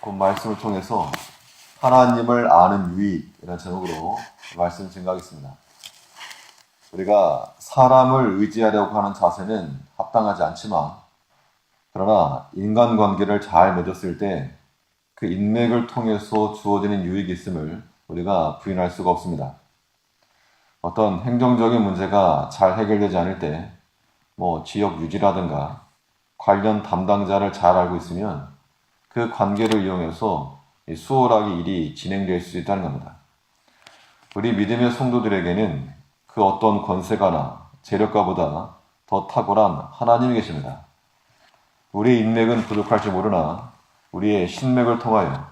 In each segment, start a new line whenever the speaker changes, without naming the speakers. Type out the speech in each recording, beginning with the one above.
본 말씀을 통해서 하나님을 아는 유익이라는 제목으로 말씀 증가하겠습니다. 우리가 사람을 의지하려고 하는 자세는 합당하지 않지만, 그러나 인간관계를 잘 맺었을 때 그 인맥을 통해서 주어지는 유익이 있음을 우리가 부인할 수가 없습니다. 어떤 행정적인 문제가 잘 해결되지 않을 때 지역 유지라든가 관련 담당자를 잘 알고 있으면 그 관계를 이용해서 수월하게 일이 진행될 수 있다는 겁니다. 우리 믿음의 성도들에게는 그 어떤 권세가나 재력가보다 더 탁월한 하나님이 계십니다. 우리의 인맥은 부족할지 모르나 우리의 신맥을 통하여,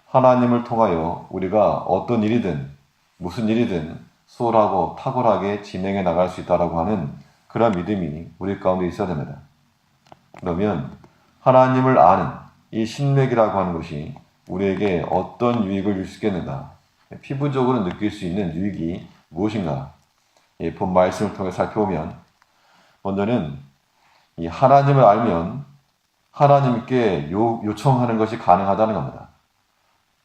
하나님을 통하여 우리가 어떤 일이든 무슨 일이든 수월하고 탁월하게 진행해 나갈 수 있다라고 하는 그런 믿음이 우리 가운데 있어야 됩니다. 그러면 하나님을 아는 이 신맥이라고 하는 것이 우리에게 어떤 유익을 줄 수 있겠는가? 피부적으로 느낄 수 있는 유익이 무엇인가? 본 말씀을 통해 살펴보면, 먼저는 이 하나님을 알면 하나님께 요청하는 것이 가능하다는 겁니다.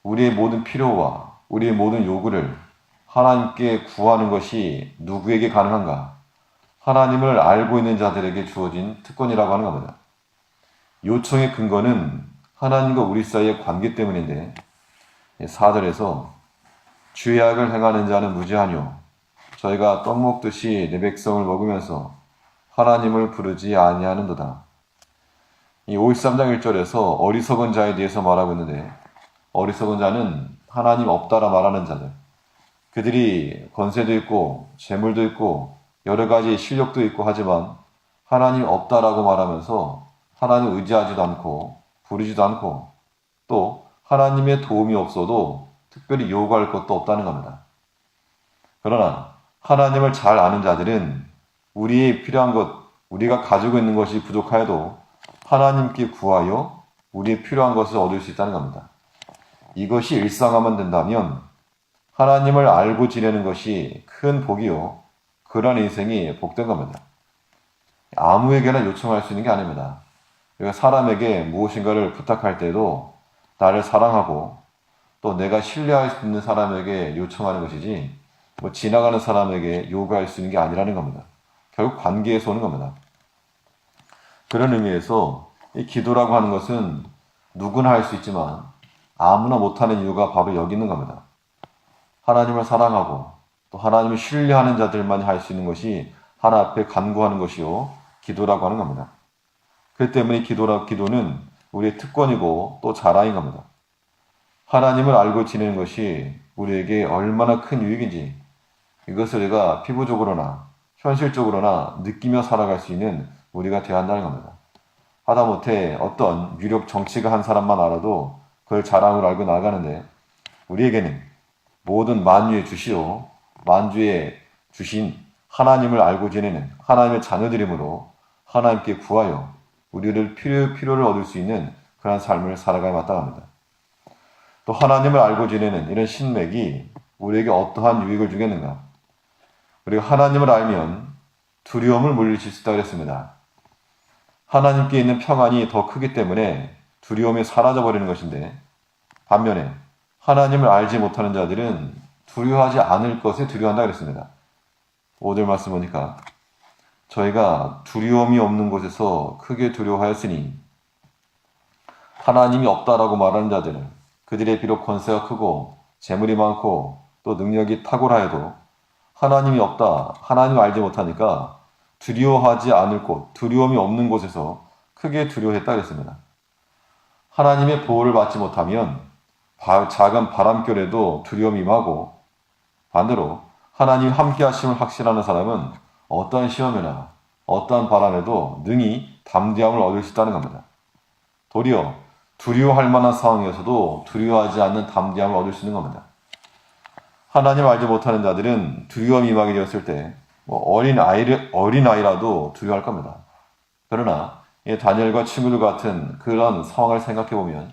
우리의 모든 필요와 우리의 모든 요구를 하나님께 구하는 것이 누구에게 가능한가? 하나님을 알고 있는 자들에게 주어진 특권이라고 하는 겁니다. 요청의 근거는 하나님과 우리 사이의 관계 때문인데, 4절에서 죄악을 행하는 자는 무지하뇨, 저희가 떡 먹듯이 내 백성을 먹으면서 하나님을 부르지 아니하는도다. 이 53장 1절에서 어리석은 자에 대해서 말하고 있는데, 어리석은 자는 하나님 없다라 말하는 자들, 그들이 권세도 있고 재물도 있고 여러 가지 실력도 있고 하지만 하나님 없다라고 말하면서 하나님 의지하지도 않고 부르지도 않고 또 하나님의 도움이 없어도 특별히 요구할 것도 없다는 겁니다. 그러나 하나님을 잘 아는 자들은 우리의 필요한 것, 우리가 가지고 있는 것이 부족하여도 하나님께 구하여 우리의 필요한 것을 얻을 수 있다는 겁니다. 이것이 일상화만 된다면 하나님을 알고 지내는 것이 큰 복이요, 그런 인생이 복된 겁니다. 아무에게나 요청할 수 있는 게 아닙니다. 우리가 사람에게 무엇인가를 부탁할 때도 나를 사랑하고 또 내가 신뢰할 수 있는 사람에게 요청하는 것이지 지나가는 사람에게 요구할 수 있는 게 아니라는 겁니다. 결국 관계에서 오는 겁니다. 그런 의미에서 이 기도라고 하는 것은 누구나 할 수 있지만 아무나 못하는 이유가 바로 여기 있는 겁니다. 하나님을 사랑하고 또 하나님을 신뢰하는 자들만이 할 수 있는 것이 하나 앞에 간구하는 것이요, 기도라고 하는 겁니다. 그 때문에 기도는 우리의 특권이고 또 자랑인 겁니다. 하나님을 알고 지내는 것이 우리에게 얼마나 큰 유익인지 이것을 우리가 피부적으로나 현실적으로나 느끼며 살아갈 수 있는 우리가 되어야 한다는 겁니다. 하다못해 어떤 유력 정치가 한 사람만 알아도 그걸 자랑으로 알고 나가는데, 우리에게는 모든 만유의 주시오, 만주에 주신 하나님을 알고 지내는 하나님의 자녀들이므로 하나님께 구하여 우리를 필요를 얻을 수 있는 그런 삶을 살아가야 마땅합니다. 또 하나님을 알고 지내는 이런 신맥이 우리에게 어떠한 유익을 주겠는가? 우리가 하나님을 알면 두려움을 물리칠 수 있다고 했습니다. 하나님께 있는 평안이 더 크기 때문에 두려움이 사라져버리는 것인데, 반면에 하나님을 알지 못하는 자들은 두려워하지 않을 것에 두려워한다고 했습니다. 5절 말씀 보니까 저희가 두려움이 없는 곳에서 크게 두려워하였으니, 하나님이 없다라고 말하는 자들은 그들의 비록 권세가 크고 재물이 많고 또 능력이 탁월하여도 하나님이 없다, 하나님을 알지 못하니까 두려워하지 않을 곳, 두려움이 없는 곳에서 크게 두려워했다고 했습니다. 하나님의 보호를 받지 못하면 작은 바람결에도 두려움이 임하고, 반대로 하나님 함께 하심을 확신하는 사람은 어떠한 시험이나 어떠한 바람에도 능히 담대함을 얻을 수 있다는 겁니다. 도리어 두려워할 만한 상황에서도 두려워하지 않는 담대함을 얻을 수 있는 겁니다. 하나님을 알지 못하는 자들은 두려움이 임하게 되었을 때 어린아이라도 두려워할 겁니다. 그러나 다니엘과 친구들 같은 그런 상황을 생각해보면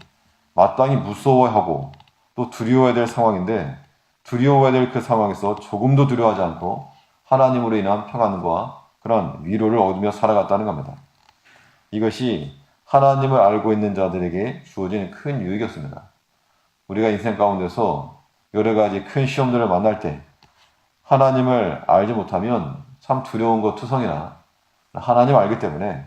마땅히 무서워하고 또 두려워해야 될 상황인데, 두려워해야 될 그 상황에서 조금도 두려워하지 않고 하나님으로 인한 평안과 그런 위로를 얻으며 살아갔다는 겁니다. 이것이 하나님을 알고 있는 자들에게 주어지는 큰 유익이었습니다. 우리가 인생 가운데서 여러 가지 큰 시험들을 만날 때 하나님을 알지 못하면 참 두려운 것 투성이나 하나님을 알기 때문에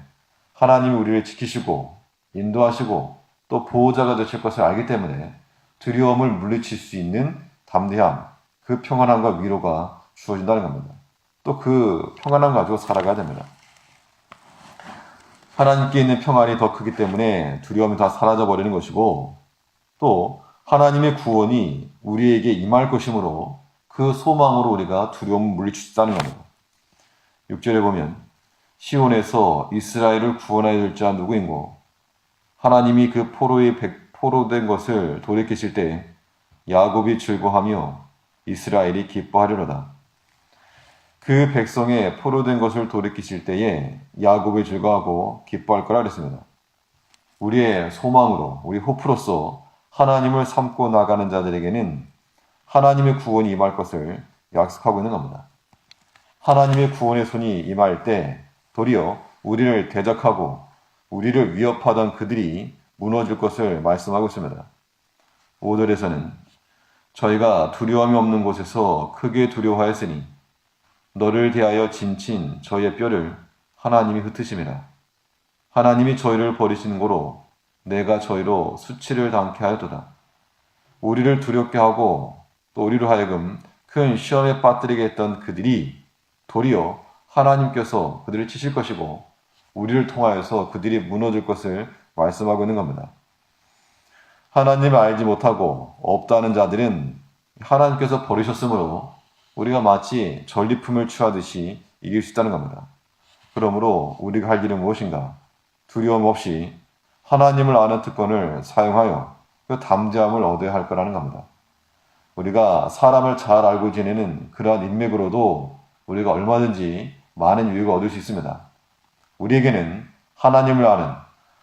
하나님이 우리를 지키시고 인도하시고 또 보호자가 되실 것을 알기 때문에 두려움을 물리칠 수 있는 담대함, 그 평안함과 위로가 주어진다는 겁니다. 또 그 평안함 가지고 살아가야 됩니다. 하나님께 있는 평안이 더 크기 때문에 두려움이 다 사라져버리는 것이고 또 하나님의 구원이 우리에게 임할 것이므로 그 소망으로 우리가 두려움을 물리칠 수 있다는 겁니다. 6절에 보면 시온에서 이스라엘을 구원하여 줄 자 누구인고 하나님이 그 포로된 것을 돌이키실 때 야곱이 즐거하며 이스라엘이 기뻐하리로다. 그 백성의 포로된 것을 돌이키실 때에 야곱이 즐거워하고 기뻐할 거라 그랬습니다. 우리의 소망으로 우리 호프로서 하나님을 삼고 나가는 자들에게는 하나님의 구원이 임할 것을 약속하고 있는 겁니다. 하나님의 구원의 손이 임할 때 도리어 우리를 대적하고 우리를 위협하던 그들이 무너질 것을 말씀하고 있습니다. 5절에서는 저희가 두려움이 없는 곳에서 크게 두려워하였으니 너를 대하여 진친 저희의 뼈를 하나님이 흩으심이라. 하나님이 저희를 버리시는 고로 내가 저희로 수치를 당케 하였도다. 우리를 두렵게 하고 또 우리로 하여금 큰 시험에 빠뜨리게 했던 그들이 도리어 하나님께서 그들을 치실 것이고 우리를 통하여서 그들이 무너질 것을 말씀하고 있는 겁니다. 하나님을 알지 못하고 없다는 자들은 하나님께서 버리셨으므로 우리가 마치 전리품을 취하듯이 이길 수 있다는 겁니다. 그러므로 우리가 할 일은 무엇인가? 두려움 없이 하나님을 아는 특권을 사용하여 그 담대함을 얻어야 할 거라는 겁니다. 우리가 사람을 잘 알고 지내는 그러한 인맥으로도 우리가 얼마든지 많은 유익을 얻을 수 있습니다. 우리에게는 하나님을 아는,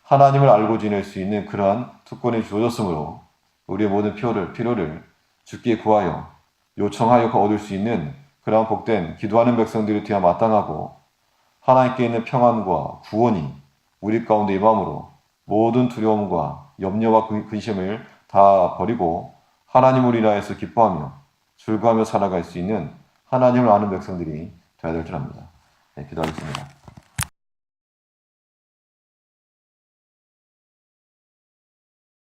하나님을 알고 지낼 수 있는 그러한 특권이 주어졌으므로 우리의 모든 필요를 주께 구하여 요청하여 얻을 수 있는 그러한 복된 기도하는 백성들이 되어 마땅하고 하나님께 있는 평안과 구원이 우리 가운데 임함으로 모든 두려움과 염려와 근심을 다 버리고 하나님을 인하여서 기뻐하며 즐거워하며 살아갈 수 있는 하나님을 아는 백성들이 되어야 될 줄 압니다. 네, 기도하겠습니다.